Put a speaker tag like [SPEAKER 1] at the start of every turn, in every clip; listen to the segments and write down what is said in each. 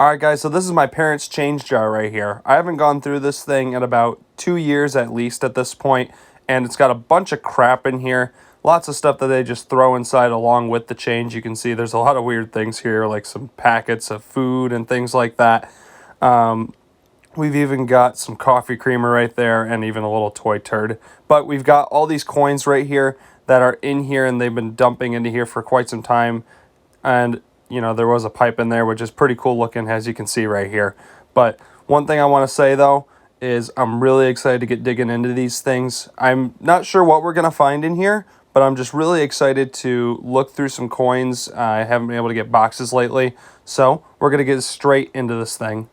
[SPEAKER 1] Alright guys, so this is my parents' change jar right here. I haven't gone through this thing in about 2 years at least at this point, and it's got a bunch of crap in here. Lots of stuff that they just throw inside along with the change. You can see there's a lot of weird things here, like some packets of food and things like that. We've even got some coffee creamer right there and even a little toy turd. But we've got all these coins right here that are in here, and they've been dumping into here for quite some time. And you know, there was a pipe in there, which is pretty cool looking, as you can see right here. But one thing I want to say though is I'm really excited to get digging into these things. I'm not sure what we're gonna find in here, but I'm just really excited to look through some coins. I haven't been able to get boxes lately, so we're gonna get straight into this thing.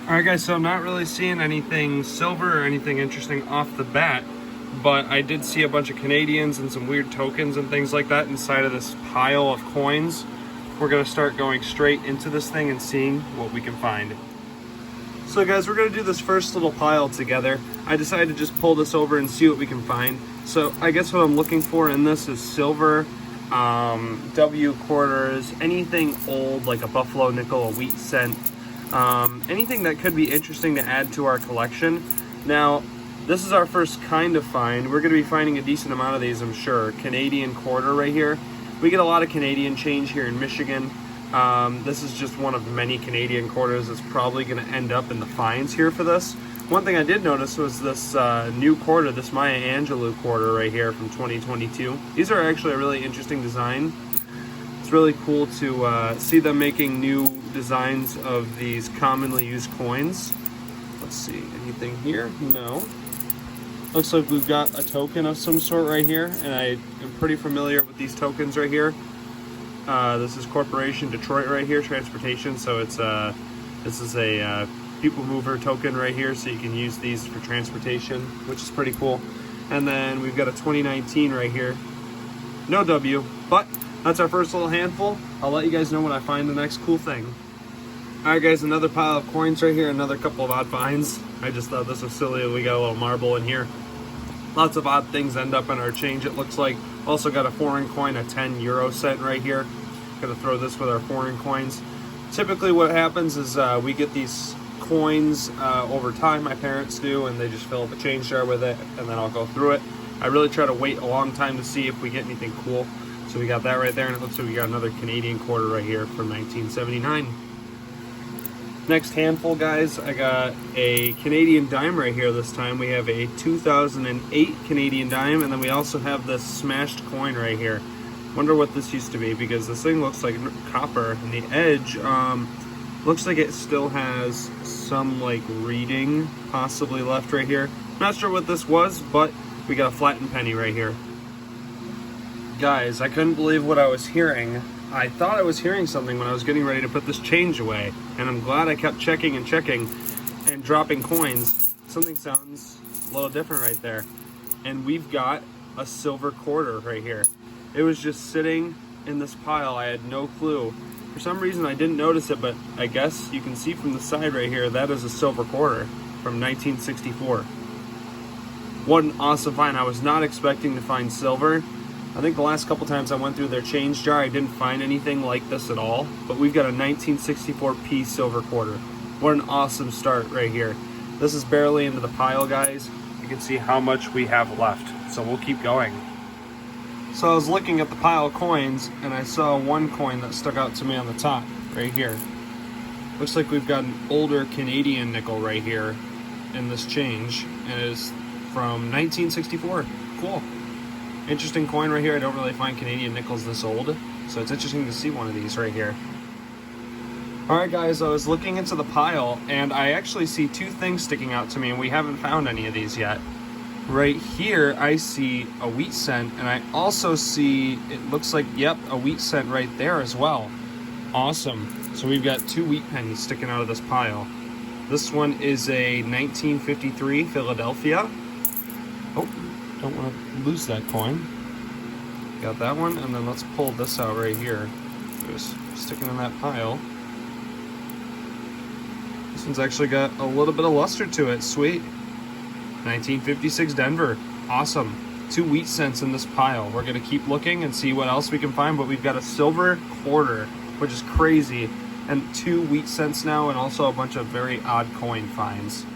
[SPEAKER 1] Alright guys, so I'm not really seeing anything silver or anything interesting off the bat, but I did see a bunch of Canadians and some weird tokens and things like that inside of this pile of coins. We're going to start going straight into this thing and seeing what we can find. So guys, we're going to do this first little pile together. I decided to just pull this over and see what we can find. So I guess what I'm looking for in this is silver, W quarters, anything old like a buffalo nickel, a wheat cent, anything that could be interesting to add to our collection. Now, this is our first kind of find. We're going to be finding a decent amount of these, I'm sure. Canadian quarter right here. We get a lot of Canadian change here in Michigan. This is just one of many Canadian quarters that's probably going to end up in the finds here for this. One thing I did notice was this new quarter, this Maya Angelou quarter right here from 2022. These are actually a really interesting design. It's really cool to see them making new designs of these commonly used coins. Let's see, anything here? No. Looks like we've got a token of some sort right here, and I am pretty familiar with these tokens right here. This is Corporation Detroit right here, transportation. So it's this is a people mover token right here, so you can use these for transportation, which is pretty cool. And then we've got a 2019 right here. No W, but that's our first little handful. I'll let you guys know when I find the next cool thing. Alright guys, another pile of coins right here, another couple of odd finds. I just thought this was silly. We got a little marble in here. Lots of odd things end up in our change, it looks like. Also got a foreign coin, a 10 euro cent right here. Gonna throw this with our foreign coins. Typically what happens is we get these coins over time, my parents do, and they just fill up a change jar with it, and then I'll go through it. I really try to wait a long time to see if we get anything cool. So we got that right there, and it looks like we got another Canadian quarter right here from 1979. Next handful, guys, I got a Canadian dime right here this time. We have a 2008 Canadian dime, and then we also have this smashed coin right here. Wonder what this used to be, because this thing looks like copper, and the edge looks like it still has some like reading possibly left right here. Not sure what this was, but we got a flattened penny right here. Guys, I couldn't believe what I was hearing. I thought I was hearing something when I was getting ready to put this change away, and I'm glad I kept checking and checking and dropping coins. Something sounds a little different right there. And we've got a silver quarter right here. It was just sitting in this pile. I had no clue. For some reason I didn't notice it, but I guess you can see from the side right here, that is a silver quarter from 1964. What an awesome find. I was not expecting to find silver. I think the last couple times I went through their change jar, I didn't find anything like this at all. But we've got a 1964p silver quarter. What an awesome start right here. This is barely into the pile, guys. You can see how much we have left. So we'll keep going. So I was looking at the pile of coins, and I saw one coin that stuck out to me on the top, right here. Looks like we've got an older Canadian nickel right here in this change, and it is from 1964. Cool. Interesting coin right here. I don't really find Canadian nickels this old, so it's interesting to see one of these right here. Alright guys, I was looking into the pile, and I actually see two things sticking out to me, and we haven't found any of these yet. Right here, I see a wheat cent, and I also see, it looks like, yep, a wheat cent right there as well. Awesome. So we've got 2 wheat pennies sticking out of this pile. This one is a 1953 Philadelphia. Oh, don't want to lose that coin. Got that one, and then let's pull this out right here. Just sticking in that pile. This one's actually got a little bit of luster to it. Sweet. 1956 Denver. Awesome. 2 wheat cents in this pile. We're going to keep looking and see what else we can find, but we've got a silver quarter, which is crazy, and 2 wheat cents now, and also a bunch of very odd coin finds.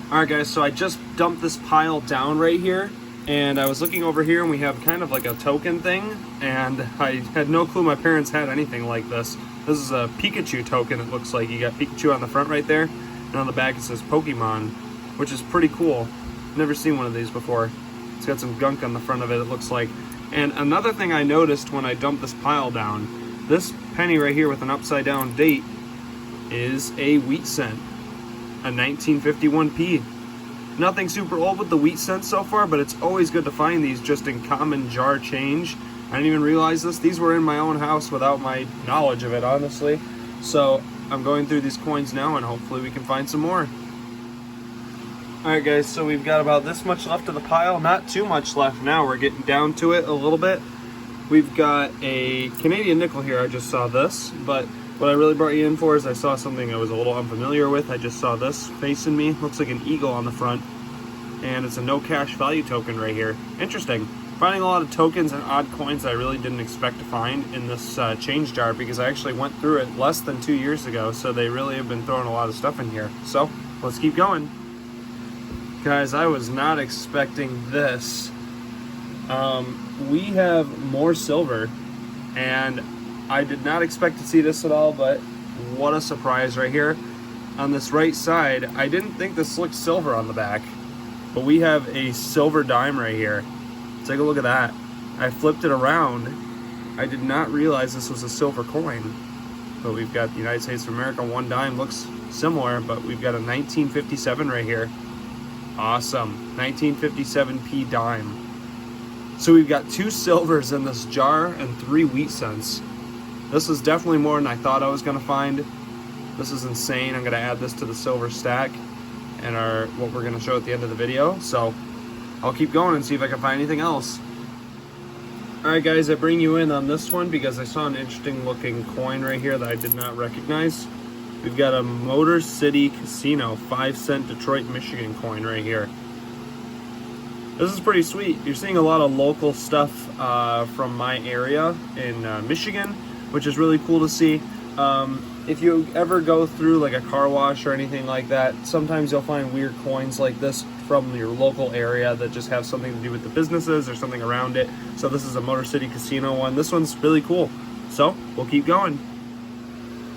[SPEAKER 1] Alright guys, so I just dumped this pile down right here, and I was looking over here, and we have kind of like a token thing, and I had no clue my parents had anything like this. This is a Pikachu token, it looks like. You got Pikachu on the front right there, and on the back it says Pokemon, which is pretty cool. Never seen one of these before. It's got some gunk on the front of it, it looks like. And another thing I noticed when I dumped this pile down, this penny right here with an upside down date is a wheat cent, a 1951p. Nothing super old with the wheat cents so far, but it's always good to find these just in common jar change. I didn't even realize this. These were in my own house without my knowledge of it, honestly. So I'm going through these coins now, and hopefully we can find some more. Alright guys, so we've got about this much left of the pile. Not too much left now. We're getting down to it a little bit. We've got a Canadian nickel here. I just saw this, but what I really brought you in for is I saw something I was a little unfamiliar with. I just saw this facing me. Looks like an eagle on the front, and it's a no cash value token right here. Interesting. Finding a lot of tokens and odd coins that I really didn't expect to find in this change jar, because I actually went through it less than 2 years ago, so they really have been throwing a lot of stuff in here. So let's keep going. Guys, I was not expecting this. We have more silver, and I did not expect to see this at all, but what a surprise right here. On this right side, I didn't think this looked silver on the back, but we have a silver dime right here. Take a look at that. I flipped it around. I did not realize this was a silver coin, but we've got the United States of America 1 dime. Looks similar, but we've got a 1957 right here. Awesome. 1957p dime. So we've got 2 silvers in this jar and 3 wheat cents. This is definitely more than I thought I was going to find. This is insane. I'm going to add this to the silver stack and what we're going to show at the end of the video. So I'll keep going and see if I can find anything else. Alright guys, I bring you in on this one because I saw an interesting looking coin right here that I did not recognize. We've got a Motor City Casino 5-cent Detroit, Michigan coin right here. This is pretty sweet. You're seeing a lot of local stuff from my area in Michigan, which is really cool to see. If you ever go through like a car wash or anything like that, sometimes you'll find weird coins like this from your local area that just have something to do with the businesses or something around it. So this is a Motor City Casino one. This one's really cool. So we'll keep going.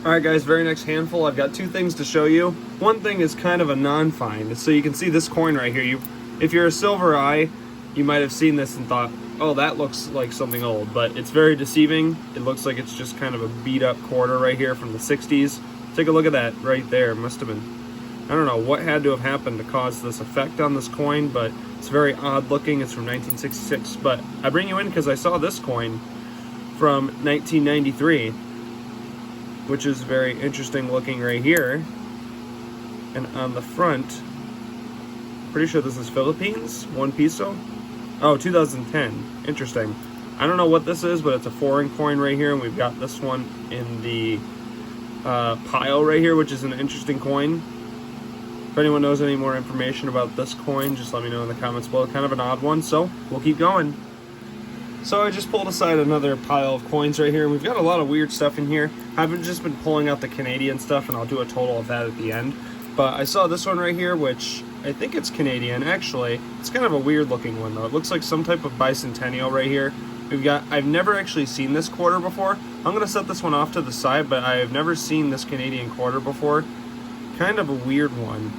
[SPEAKER 1] Alright guys, very next handful, I've got 2 things to show you. One thing is kind of a non-find. So you can see this coin right here. If you're a silver eye, you might have seen this and thought, oh, that looks like something old, but it's very deceiving. It looks like it's just kind of a beat up quarter right here from the 60s. Take a look at that right there. Must have been, I don't know what had to have happened to cause this effect on this coin, but it's very odd looking. It's from 1966, but I bring you in because I saw this coin from 1993, which is very interesting looking right here. And on the front, pretty sure this is Philippines, 1 peso. Oh, 2010. Interesting. I don't know what this is, but it's a foreign coin right here, and we've got this one in the pile right here, which is an interesting coin. If anyone knows any more information about this coin, just let me know in the comments below. Kind of an odd one, so we'll keep going. So I just pulled aside another pile of coins right here, and we've got a lot of weird stuff in here. I've just been pulling out the Canadian stuff, and I'll do a total of that at the end. But I saw this one right here, which I think it's Canadian, actually. It's kind of a weird looking one though. It looks like some type of bicentennial right here. I've never actually seen this quarter before. I'm gonna set this one off to the side, but I have never seen this Canadian quarter before. Kind of a weird one.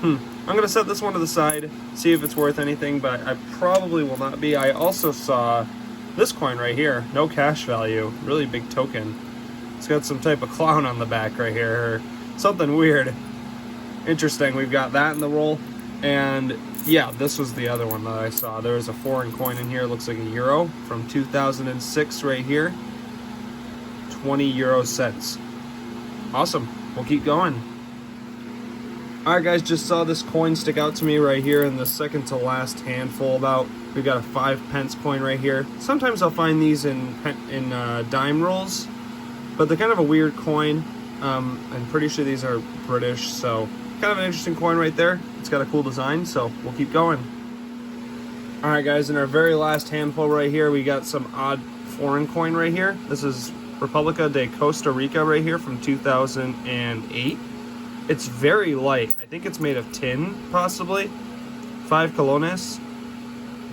[SPEAKER 1] I'm gonna set this one to the side, see if it's worth anything, but I probably will not be. I also saw this coin right here, no cash value, really big token. It's got some type of clown on the back right here, or something weird. interesting. We've got that in the roll. And yeah, this was the other one that I saw. There was a foreign coin in here. It looks like a euro from 2006 right here. 20 euro cents. Awesome. We'll keep going. Alright guys, just saw this coin stick out to me right here in the second to last handful about. We've got a 5-pence coin right here. Sometimes I'll find these in dime rolls, but they're kind of a weird coin. I'm pretty sure these are British, so kind of an interesting coin right there. It's got a cool design, so we'll keep going. Alright guys, in our very last handful right here, we got some odd foreign coin right here. This is República de Costa Rica right here from 2008. It's very light. I think it's made of tin, possibly. 5 colones.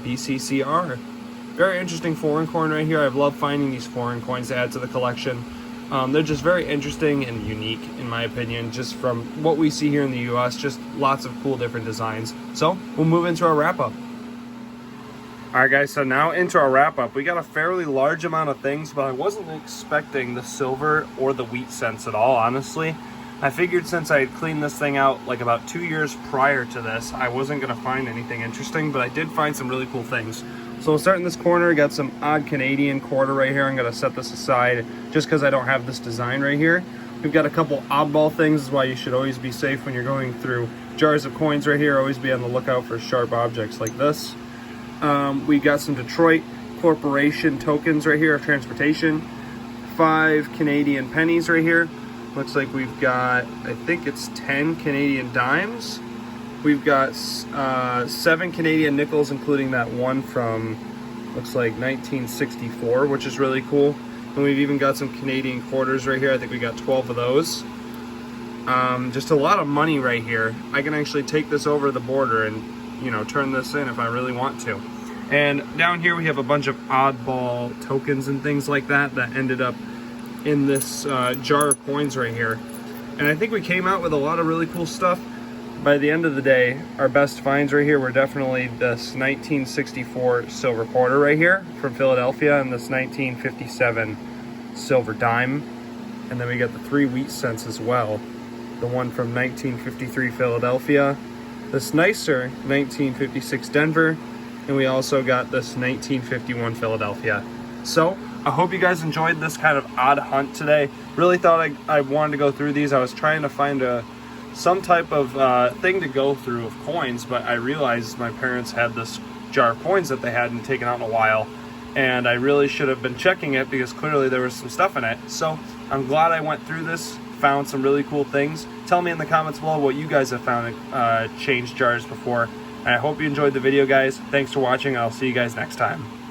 [SPEAKER 1] BCCR. Very interesting foreign coin right here. I've loved finding these foreign coins to add to the collection. They're just very interesting and unique, in my opinion, just from what we see here in the US. Just lots of cool different designs. So we'll move into our wrap-up. Alright guys, so now into our wrap-up. We got a fairly large amount of things, but I wasn't expecting the silver or the wheat cents at all, honestly. I figured since I had cleaned this thing out like about 2 years prior to this, I wasn't going to find anything interesting, but I did find some really cool things. So we'll start in this corner. Got some odd Canadian quarter right here. I'm going to set this aside just because I don't have this design right here. We've got a couple oddball things. This is why you should always be safe when you're going through jars of coins right here. Always be on the lookout for sharp objects like this. We got some Detroit Corporation tokens right here of transportation. 5 Canadian pennies right here. Looks like we've got, I think it's 10 Canadian dimes. We've got 7 Canadian nickels, including that one from, looks like 1964, which is really cool. And we've even got some Canadian quarters right here. I think we got 12 of those. Just a lot of money right here. I can actually take this over the border and, you know, turn this in if I really want to. And down here we have a bunch of oddball tokens and things like that that ended up in this jar of coins right here. And I think we came out with a lot of really cool stuff. By the end of the day, our best finds right here were definitely this 1964 silver quarter right here from Philadelphia and this 1957 silver dime. And then we got the 3 wheat cents as well. The one from 1953 Philadelphia, this nicer 1956 Denver, and we also got this 1951 Philadelphia. So I hope you guys enjoyed this kind of odd hunt today. Really thought I wanted to go through these. I was trying to find some type of thing to go through of coins, but I realized my parents had this jar of coins that they hadn't taken out in a while, and I really should have been checking it because clearly there was some stuff in it. So I'm glad I went through this, found some really cool things. Tell me in the comments below what you guys have found in change jars before. And I hope you enjoyed the video, guys. Thanks for watching. I'll see you guys next time.